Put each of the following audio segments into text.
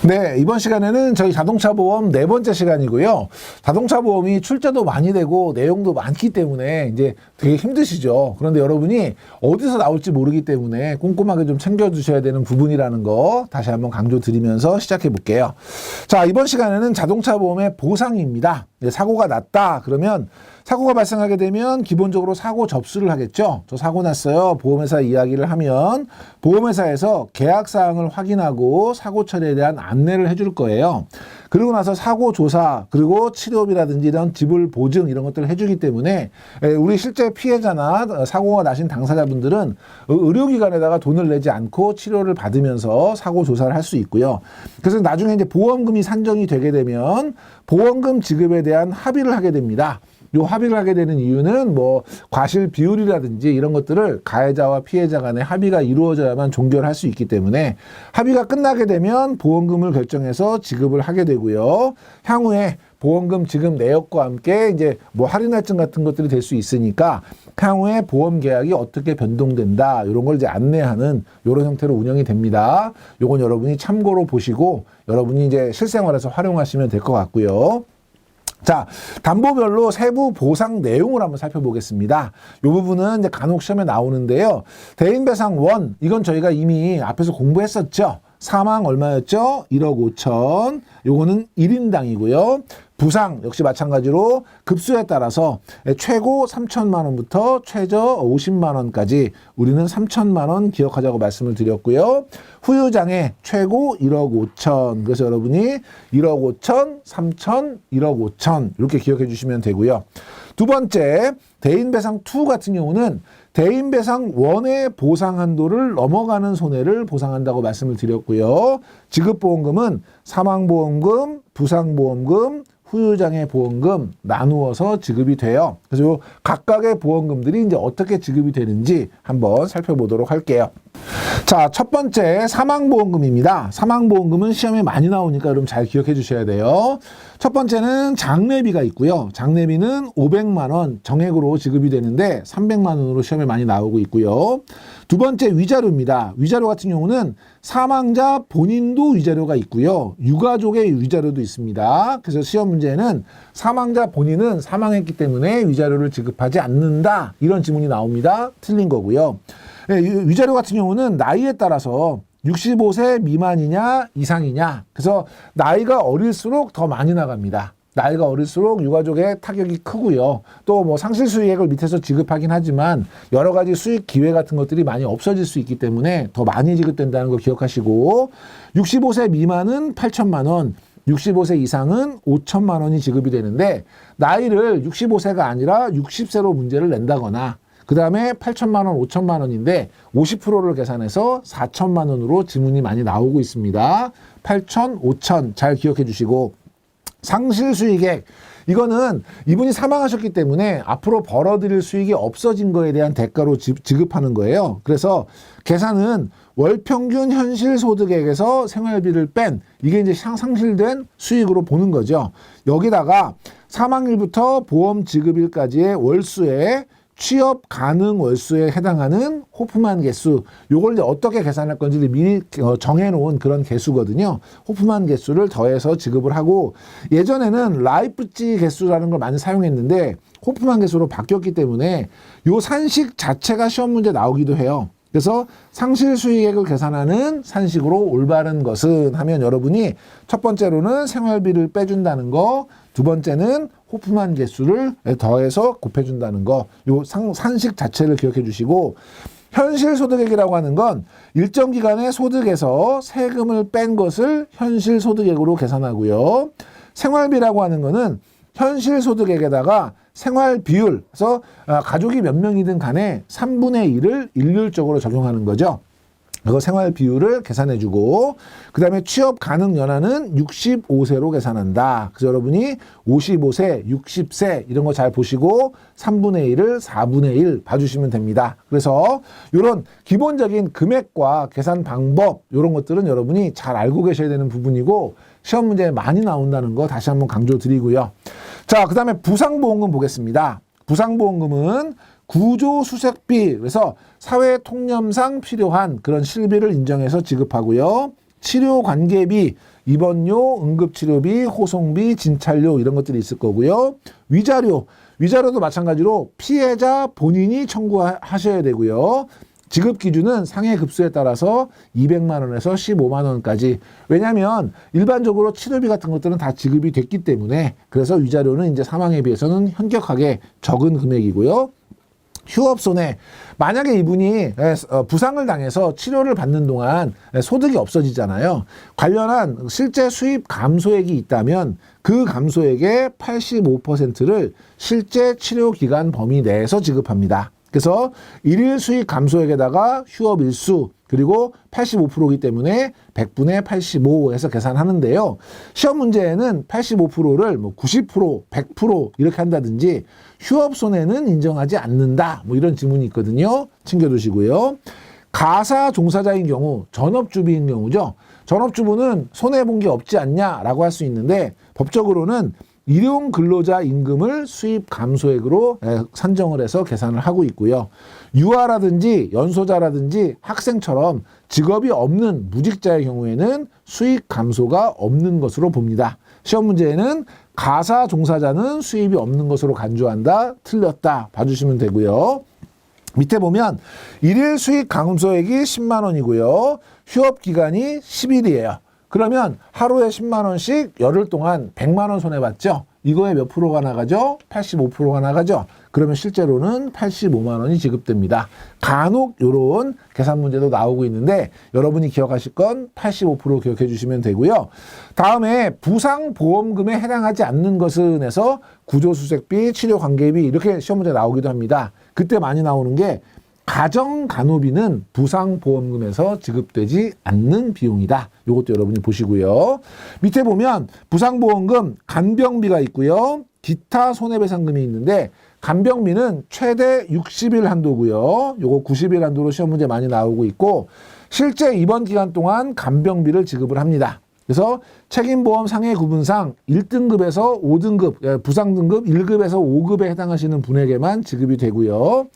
네, 이번 시간에는 저희 자동차 보험 네 번째 시간이고요. 자동차 보험이 출제도 많이 되고 내용도 많기 때문에 이제 되게 힘드시죠. 그런데 여러분이 어디서 나올지 모르기 때문에 꼼꼼하게 좀 챙겨주셔야 되는 부분이라는 거 다시 한번 강조드리면서 시작해 볼게요. 자, 이번 시간에는 자동차 보험의 보상입니다. 사고가 났다 그러면 사고가 발생하게 되면 기본적으로 사고 접수를 하겠죠. 저 사고 났어요. 보험회사 이야기를 하면 보험회사에서 계약사항을 확인하고 사고 처리에 대한 안내를 해줄 거예요. 그리고 나서 사고 조사 그리고 치료비라든지 이런 지불 보증 이런 것들을 해주기 때문에 우리 실제 피해자나 사고가 나신 당사자분들은 의료기관에다가 돈을 내지 않고 치료를 받으면서 사고 조사를 할 수 있고요. 그래서 나중에 이제 보험금이 산정이 되게 되면 보험금 지급에 대한 합의를 하게 됩니다. 요 합의를 하게 되는 이유는 뭐 과실 비율이라든지 이런 것들을 가해자와 피해자 간의 합의가 이루어져야만 종결할 수 있기 때문에 합의가 끝나게 되면 보험금을 결정해서 지급을 하게 되고요. 향후에 보험금 지급 내역과 함께 이제 뭐 할인 할증 같은 것들이 될 수 있으니까 향후에 보험 계약이 어떻게 변동된다 이런 걸 이제 안내하는 이런 형태로 운영이 됩니다. 요건 여러분이 참고로 보시고 여러분이 이제 실생활에서 활용하시면 될 것 같고요. 자, 담보별로 세부 보상 내용을 한번 살펴보겠습니다. 이 부분은 이제 간혹 시험에 나오는데요. 대인배상 원, 이건 저희가 이미 앞에서 공부했었죠. 사망 얼마였죠? 1억 5천. 요거는 1인당이고요. 부상 역시 마찬가지로 급수에 따라서 최고 3천만 원부터 최저 50만 원까지 우리는 3천만 원 기억하자고 말씀을 드렸고요. 후유장애 최고 1억 5천. 그래서 여러분이 1억 5천, 3천, 1억 5천 이렇게 기억해 주시면 되고요. 두 번째, 대인배상 2 같은 경우는 대인배상 1의 보상 한도를 넘어가는 손해를 보상한다고 말씀을 드렸고요. 지급보험금은 사망보험금, 부상보험금, 후유장애 보험금 나누어서 지급이 돼요. 그래서 각각의 보험금들이 이제 어떻게 지급이 되는지 한번 살펴보도록 할게요. 자, 첫 번째 사망보험금입니다. 사망보험금은 시험에 많이 나오니까 여러분 잘 기억해 주셔야 돼요. 첫 번째는 장례비가 있고요. 장례비는 500만 원 정액으로 지급이 되는데 300만 원으로 시험에 많이 나오고 있고요. 두 번째 위자료입니다. 위자료 같은 경우는 사망자 본인도 위자료가 있고요. 유가족의 위자료도 있습니다. 그래서 시험 문제는 사망자 본인은 사망했기 때문에 위자료를 지급하지 않는다. 이런 지문이 나옵니다. 틀린 거고요. 위자료 같은 경우는 나이에 따라서 65세 미만이냐 이상이냐. 그래서 나이가 어릴수록 더 많이 나갑니다. 나이가 어릴수록 유가족의 타격이 크고요. 또 뭐 상실 수익액을 밑에서 지급하긴 하지만 여러 가지 수익 기회 같은 것들이 많이 없어질 수 있기 때문에 더 많이 지급된다는 거 기억하시고 65세 미만은 8천만 원, 65세 이상은 5천만 원이 지급이 되는데 나이를 65세가 아니라 60세로 문제를 낸다거나 그 다음에 8천만 원, 5천만 원인데 50%를 계산해서 4천만 원으로 지문이 많이 나오고 있습니다. 8천, 5천 잘 기억해 주시고 상실 수익액 이거는 이분이 사망하셨기 때문에 앞으로 벌어들일 수익이 없어진 거에 대한 대가로 지급하는 거예요. 그래서 계산은 월평균 현실 소득액에서 생활비를 뺀 이게 이제 상실된 수익으로 보는 거죠. 여기다가 사망일부터 보험 지급일까지의 월수에 취업 가능 월수에 해당하는 호프만 개수, 요걸 이제 어떻게 계산할 건지를 미리 정해놓은 그런 개수거든요. 호프만 개수를 더해서 지급을 하고 예전에는 라이프치 개수라는 걸 많이 사용했는데 호프만 개수로 바뀌었기 때문에 요 산식 자체가 시험 문제 나오기도 해요. 그래서 상실 수익액을 계산하는 산식으로 올바른 것은 하면 여러분이 첫 번째로는 생활비를 빼준다는 거, 두 번째는 호프만 개수를 더해서 곱해준다는 거, 요 산식 자체를 기억해 주시고 현실 소득액이라고 하는 건 일정 기간의 소득에서 세금을 뺀 것을 현실 소득액으로 계산하고요. 생활비라고 하는 거는 현실 소득액에다가 생활 비율, 그래서 가족이 몇 명이든 간에 3분의 1을 일률적으로 적용하는 거죠. 그거 생활 비율을 계산해주고 그 다음에 취업 가능 연하는 65세로 계산한다. 그래서 여러분이 55세, 60세 이런 거 잘 보시고 3분의 1을 4분의 1 봐주시면 됩니다. 그래서 이런 기본적인 금액과 계산 방법 이런 것들은 여러분이 잘 알고 계셔야 되는 부분이고 시험 문제에 많이 나온다는 거 다시 한번 강조드리고요. 자, 그 다음에 부상보험금 보겠습니다. 부상보험금은 구조수색비, 그래서 사회통념상 필요한 그런 실비를 인정해서 지급하고요. 치료관계비, 입원료, 응급치료비, 호송비, 진찰료 이런 것들이 있을 거고요. 위자료도 마찬가지로 피해자 본인이 청구하셔야 되고요. 지급 기준은 상해 급수에 따라서 200만 원에서 15만 원까지. 왜냐하면 일반적으로 치료비 같은 것들은 다 지급이 됐기 때문에 그래서 위자료는 이제 사망에 비해서는 현격하게 적은 금액이고요. 휴업손해, 만약에 이분이 부상을 당해서 치료를 받는 동안 소득이 없어지잖아요. 관련한 실제 수입 감소액이 있다면 그 감소액의 85%를 실제 치료기간 범위 내에서 지급합니다. 그래서 일일 수익 감소액에다가 휴업 일수 그리고 85%이기 때문에 100분의 85 해서 계산하는데요. 시험 문제에는 85%를 뭐 90%, 100% 이렇게 한다든지 휴업 손해는 인정하지 않는다. 뭐 이런 지문이 있거든요. 챙겨두시고요. 가사 종사자인 경우, 전업주부인 경우죠. 전업주부는 손해본 게 없지 않냐라고 할 수 있는데 법적으로는 일용 근로자 임금을 수입 감소액으로 산정을 해서 계산을 하고 있고요. 유아라든지 연소자라든지 학생처럼 직업이 없는 무직자의 경우에는 수익 감소가 없는 것으로 봅니다. 시험 문제에는 가사 종사자는 수입이 없는 것으로 간주한다. 틀렸다. 봐주시면 되고요. 밑에 보면 일일 수익 감소액이 10만 원이고요. 휴업 기간이 10일이에요. 그러면 하루에 10만 원씩 열흘 동안 100만 원 손해봤죠? 이거에 몇 프로가 나가죠? 85%가 나가죠? 그러면 실제로는 85만 원이 지급됩니다. 간혹 이런 계산 문제도 나오고 있는데 여러분이 기억하실 건 85% 기억해 주시면 되고요. 다음에 부상보험금에 해당하지 않는 것은 해서 구조수색비, 치료관계비 이렇게 시험 문제 나오기도 합니다. 그때 많이 나오는 게 가정간호비는 부상보험금에서 지급되지 않는 비용이다. 이것도 여러분이 보시고요. 밑에 보면 부상보험금, 간병비가 있고요. 기타 손해배상금이 있는데 간병비는 최대 60일 한도고요. 요거 90일 한도로 시험 문제 많이 나오고 있고 실제 입원 기간 동안 간병비를 지급을 합니다. 그래서 책임보험 상해 구분상 1등급에서 5등급, 부상등급 1급에서 5급에 해당하시는 분에게만 지급이 되고요.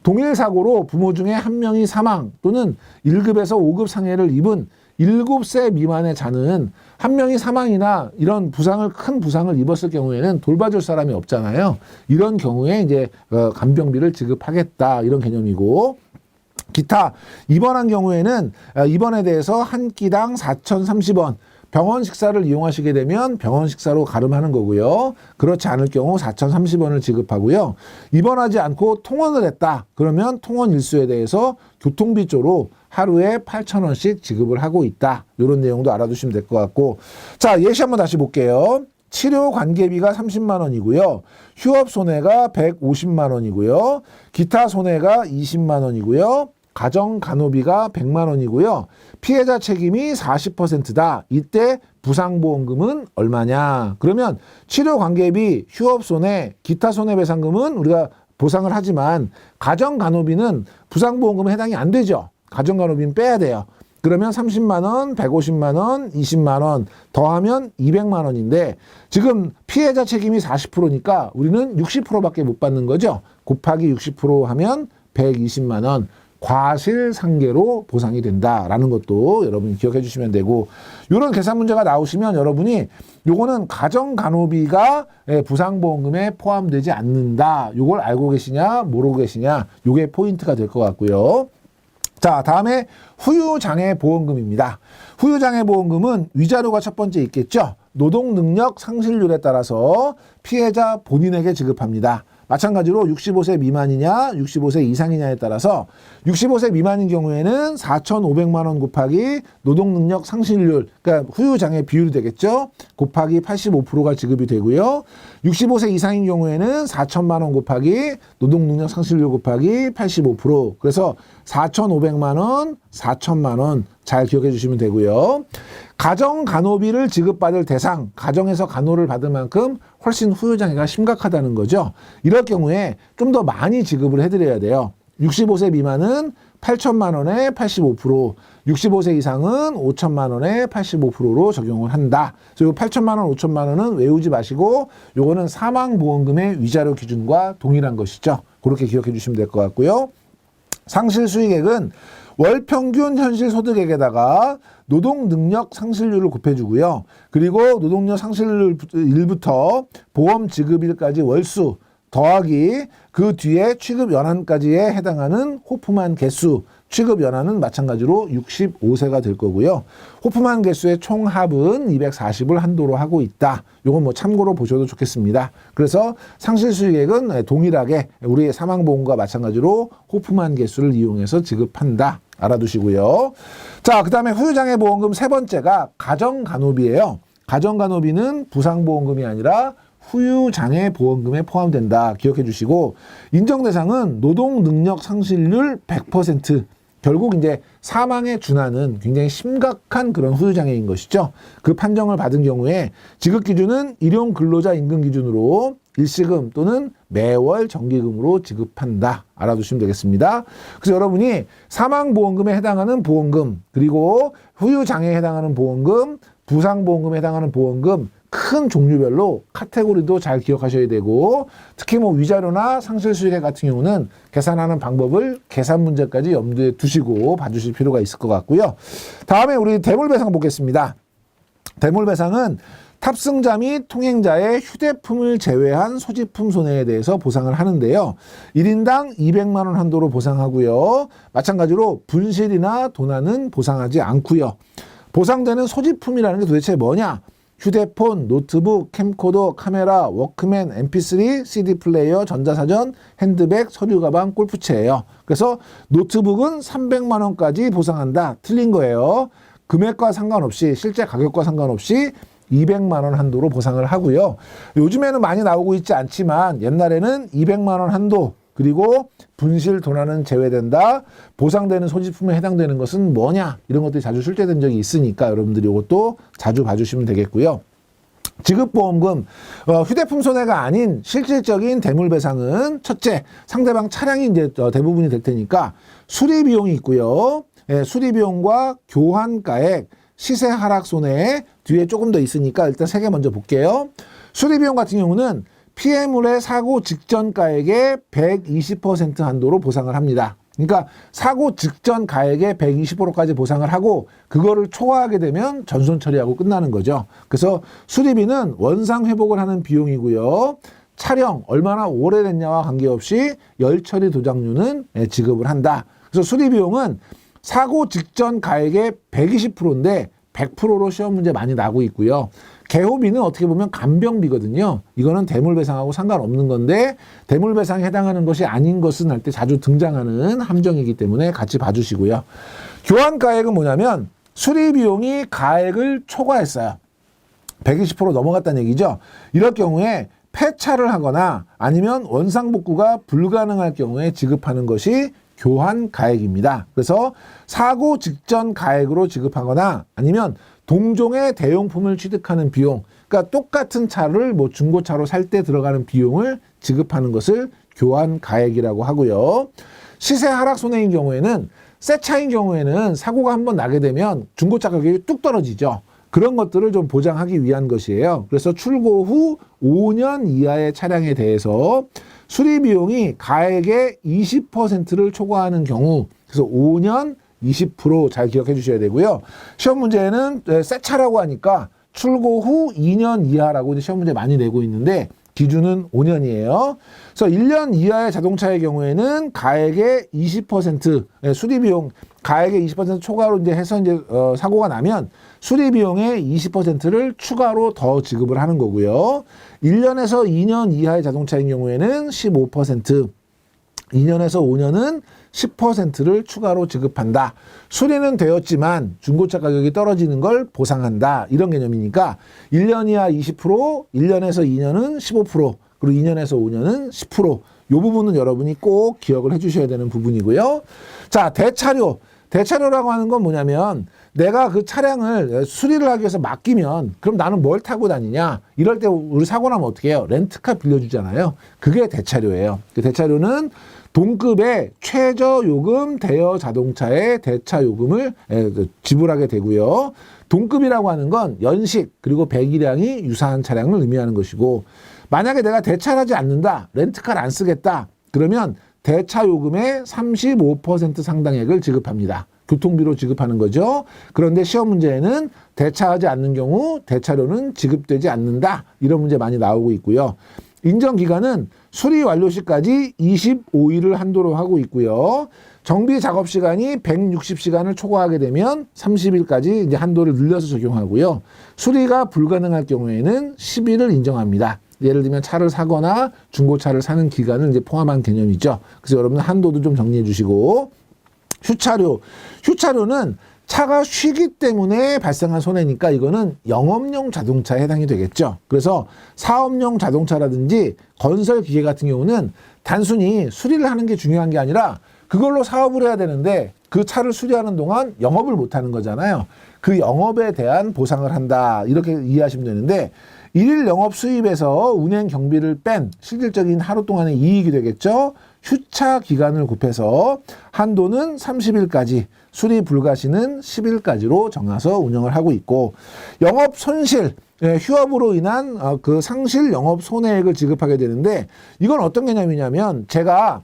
동일 사고로 부모 중에 한 명이 사망 또는 1급에서 5급 상해를 입은 7세 미만의 자는 한 명이 사망이나 이런 큰 부상을 입었을 경우에는 돌봐줄 사람이 없잖아요. 이런 경우에 이제 간병비를 지급하겠다 이런 개념이고 기타 입원한 경우에는 입원에 대해서 한 끼당 4,030원 병원 식사를 이용하시게 되면 병원 식사로 가름하는 거고요. 그렇지 않을 경우 4,030원을 지급하고요. 입원하지 않고 통원을 했다. 그러면 통원 일수에 대해서 교통비 조로 하루에 8,000원씩 지급을 하고 있다. 이런 내용도 알아두시면 될 것 같고 자 예시 한번 다시 볼게요. 치료 관계비가 30만 원이고요. 휴업 손해가 150만 원이고요. 기타 손해가 20만 원이고요. 가정 간호비가 100만 원이고요. 피해자 책임이 40%다. 이때 부상보험금은 얼마냐? 그러면 치료 관계비, 휴업 손해, 기타 손해배상금은 우리가 보상을 하지만 가정 간호비는 부상보험금에 해당이 안 되죠. 가정 간호비는 빼야 돼요. 그러면 30만 원, 150만 원, 20만 원 더하면 200만 원인데 지금 피해자 책임이 40%니까 우리는 60%밖에 못 받는 거죠. 곱하기 60% 하면 120만 원. 과실상계로 보상이 된다라는 것도 여러분이 기억해 주시면 되고 이런 계산 문제가 나오시면 여러분이 요거는 가정간호비가 부상보험금에 포함되지 않는다. 요걸 알고 계시냐 모르고 계시냐 요게 포인트가 될 것 같고요. 자 다음에 후유장애보험금입니다. 후유장애보험금은 위자료가 첫 번째 있겠죠. 노동능력 상실률에 따라서 피해자 본인에게 지급합니다. 마찬가지로 65세 미만이냐 65세 이상이냐에 따라서 65세 미만인 경우에는 4,500만 원 곱하기 노동능력 상실률 그러니까 후유장애 비율이 되겠죠. 곱하기 85%가 지급이 되고요. 65세 이상인 경우에는 4,000만 원 곱하기 노동능력 상실률 곱하기 85% 그래서 4,500만 원 4,000만 원 잘 기억해 주시면 되고요. 가정 간호비를 지급받을 대상, 가정에서 간호를 받을 만큼 훨씬 후유장애가 심각하다는 거죠. 이럴 경우에 좀 더 많이 지급을 해드려야 돼요. 65세 미만은 8천만 원에 85%, 65세 이상은 5천만 원에 85%로 적용을 한다. 그리고 8천만 원, 5천만 원은 외우지 마시고 요거는 사망보험금의 위자료 기준과 동일한 것이죠. 그렇게 기억해 주시면 될 것 같고요. 상실 수익액은 월 평균 현실 소득액에다가 노동 능력 상실률을 곱해주고요. 그리고 노동력 상실일부터 보험 지급일까지 월수 더하기 그 뒤에 취급 연한까지에 해당하는 호프만 개수, 취급 연한은 마찬가지로 65세가 될 거고요. 호프만 개수의 총합은 240을 한도로 하고 있다. 요건 뭐 참고로 보셔도 좋겠습니다. 그래서 상실 수익액은 동일하게 우리 사망보험과 마찬가지로 호프만 개수를 이용해서 지급한다. 알아두시고요. 자, 그 다음에 후유장애보험금 세 번째가 가정간호비예요. 가정간호비는 부상보험금이 아니라 후유장애보험금에 포함된다. 기억해 주시고, 인정대상은 노동능력 상실률 100%. 결국 이제 사망에 준하는 굉장히 심각한 그런 후유장애인 것이죠. 그 판정을 받은 경우에 지급기준은 일용근로자 임금 기준으로 일시금 또는 매월 정기금으로 지급한다. 알아두시면 되겠습니다. 그래서 여러분이 사망보험금에 해당하는 보험금, 그리고 후유장애에 해당하는 보험금, 부상보험금에 해당하는 보험금, 큰 종류별로 카테고리도 잘 기억하셔야 되고, 특히 뭐 위자료나 상실수익액 같은 경우는 계산하는 방법을 계산 문제까지 염두에 두시고 봐주실 필요가 있을 것 같고요. 다음에 우리 대물배상 보겠습니다. 대물배상은 탑승자 및 통행자의 휴대품을 제외한 소지품 손해에 대해서 보상을 하는데요. 1인당 200만 원 한도로 보상하고요. 마찬가지로 분실이나 도난은 보상하지 않고요. 보상되는 소지품이라는 게 도대체 뭐냐? 휴대폰, 노트북, 캠코더, 카메라, 워크맨, mp3, cd 플레이어, 전자사전, 핸드백, 서류 가방, 골프채예요. 그래서 노트북은 300만 원까지 보상한다. 틀린 거예요. 금액과 상관없이, 실제 가격과 상관없이 200만 원 한도로 보상을 하고요. 요즘에는 많이 나오고 있지 않지만 옛날에는 200만 원 한도, 그리고 분실, 도난은 제외된다. 보상되는 소지품에 해당되는 것은 뭐냐? 이런 것들이 자주 출제된 적이 있으니까 여러분들이 이것도 자주 봐주시면 되겠고요. 지급보험금, 휴대품 손해가 아닌 실질적인 대물배상은 첫째, 상대방 차량이 이제 대부분이 될 테니까 수리비용이 있고요. 예, 수리비용과 교환가액, 시세 하락 손해 뒤에 조금 더 있으니까 일단 세 개 먼저 볼게요. 수리비용 같은 경우는 피해물의 사고 직전 가액의 120% 한도로 보상을 합니다. 그러니까 사고 직전 가액의 120%까지 보상을 하고 그거를 초과하게 되면 전손 처리하고 끝나는 거죠. 그래서 수리비는 원상 회복을 하는 비용이고요. 차량 얼마나 오래됐냐와 관계없이 열처리 도장료는 지급을 한다. 그래서 수리비용은 사고 직전 가액의 120%인데 100%로 시험 문제 많이 나고 있고요. 개호비는 어떻게 보면 간병비거든요. 이거는 대물배상하고 상관없는 건데 대물배상에 해당하는 것이 아닌 것은 할 때 자주 등장하는 함정이기 때문에 같이 봐주시고요. 교환가액은 뭐냐면 수리비용이 가액을 초과했어요. 120% 넘어갔다는 얘기죠. 이럴 경우에 폐차를 하거나 아니면 원상복구가 불가능할 경우에 지급하는 것이 교환가액입니다. 그래서 사고 직전 가액으로 지급하거나 아니면 동종의 대용품을 취득하는 비용, 그러니까 똑같은 차를 뭐 중고차로 살 때 들어가는 비용을 지급하는 것을 교환가액이라고 하고요. 시세 하락 손해인 경우에는 새 차인 경우에는 사고가 한번 나게 되면 중고차 가격이 뚝 떨어지죠. 그런 것들을 좀 보장하기 위한 것이에요. 그래서 출고 후 5년 이하의 차량에 대해서 수리비용이 가액의 20%를 초과하는 경우, 그래서 5년 20% 기억해 주셔야 되고요. 시험 문제는 새 차라고 하니까 출고 후 2년 이하라고 시험 문제 많이 내고 있는데 기준은 5년이에요. 그래서 1년 이하의 자동차의 경우에는 가액의 20% 수리비용 가액의 20% 초과로 이제 해서 이제 사고가 나면 수리비용의 20%를 추가로 더 지급을 하는 거고요. 1년에서 2년 이하의 자동차인 경우에는 15%, 2년에서 5년은 10%를 추가로 지급한다. 수리는 되었지만 중고차 가격이 떨어지는 걸 보상한다. 이런 개념이니까 1년 이하 20%, 1년에서 2년은 15%, 그리고 2년에서 5년은 10%. 이 부분은 여러분이 꼭 기억을 해주셔야 되는 부분이고요. 자, 대차료. 대차료라고 하는 건 뭐냐면 내가 그 차량을 수리를 하기 위해서 맡기면 그럼 나는 뭘 타고 다니냐? 이럴 때 우리 사고 나면 어떻게 해요? 렌트카 빌려주잖아요. 그게 대차료예요. 그 대차료는 동급의 최저 요금 대여 자동차의 대차 요금을 지불하게 되고요. 동급이라고 하는 건 연식 그리고 배기량이 유사한 차량을 의미하는 것이고 만약에 내가 대차를 하지 않는다. 렌트카를 안 쓰겠다. 그러면 대차 요금의 35% 상당액을 지급합니다. 교통비로 지급하는 거죠. 그런데 시험 문제에는 대차하지 않는 경우 대차료는 지급되지 않는다. 이런 문제 많이 나오고 있고요. 인정기간은 수리 완료 시까지 25일을 한도로 하고 있고요. 정비 작업 시간이 160시간을 초과하게 되면 30일까지 이제 한도를 늘려서 적용하고요. 수리가 불가능할 경우에는 10일을 인정합니다. 예를 들면 차를 사거나 중고차를 사는 기간을 이제 포함한 개념이죠. 그래서 여러분 한도도 좀 정리해 주시고, 휴차료는 차가 쉬기 때문에 발생한 손해니까 이거는 영업용 자동차에 해당이 되겠죠. 그래서 사업용 자동차라든지 건설 기계 같은 경우는 단순히 수리를 하는 게 중요한 게 아니라 그걸로 사업을 해야 되는데 그 차를 수리하는 동안 영업을 못 하는 거잖아요. 그 영업에 대한 보상을 한다. 이렇게 이해하시면 되는데, 일일 영업 수입에서 운행 경비를 뺀 실질적인 하루 동안의 이익이 되겠죠. 휴차 기간을 곱해서 한도는 30일까지, 수리 불가 시는 10일까지로 정해서 운영을 하고 있고, 영업 손실, 휴업으로 인한 그 상실 영업 손해액을 지급하게 되는데, 이건 어떤 개념이냐면 제가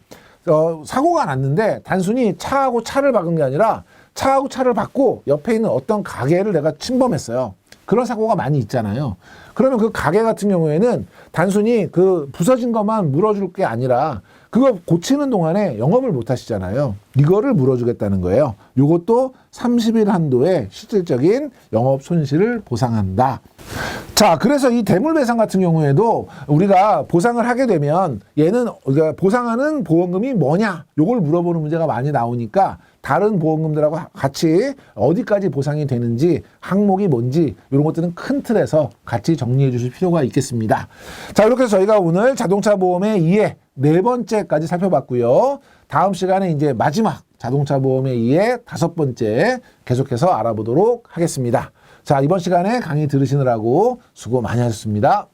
사고가 났는데 단순히 차하고 차를 박은 게 아니라 차하고 차를 박고 옆에 있는 어떤 가게를 내가 침범했어요. 그런 사고가 많이 있잖아요. 그러면 그 가게 같은 경우에는 단순히 그 부서진 것만 물어줄 게 아니라 그거 고치는 동안에 영업을 못 하시잖아요. 이거를 물어주겠다는 거예요. 이것도 30일 한도의 실질적인 영업 손실을 보상한다. 자, 그래서 이 대물배상 같은 경우에도 우리가 보상을 하게 되면 얘는 우리가 보상하는 보험금이 뭐냐? 요걸 물어보는 문제가 많이 나오니까 다른 보험금들하고 같이 어디까지 보상이 되는지, 항목이 뭔지 이런 것들은 큰 틀에서 같이 정리해 주실 필요가 있겠습니다. 자, 이렇게 해서 저희가 오늘 자동차 보험의 이해 4번째까지 살펴봤고요. 다음 시간에 이제 마지막 자동차 보험의 이해 5번째 계속해서 알아보도록 하겠습니다. 자, 이번 시간에 강의 들으시느라고 수고 많이 하셨습니다.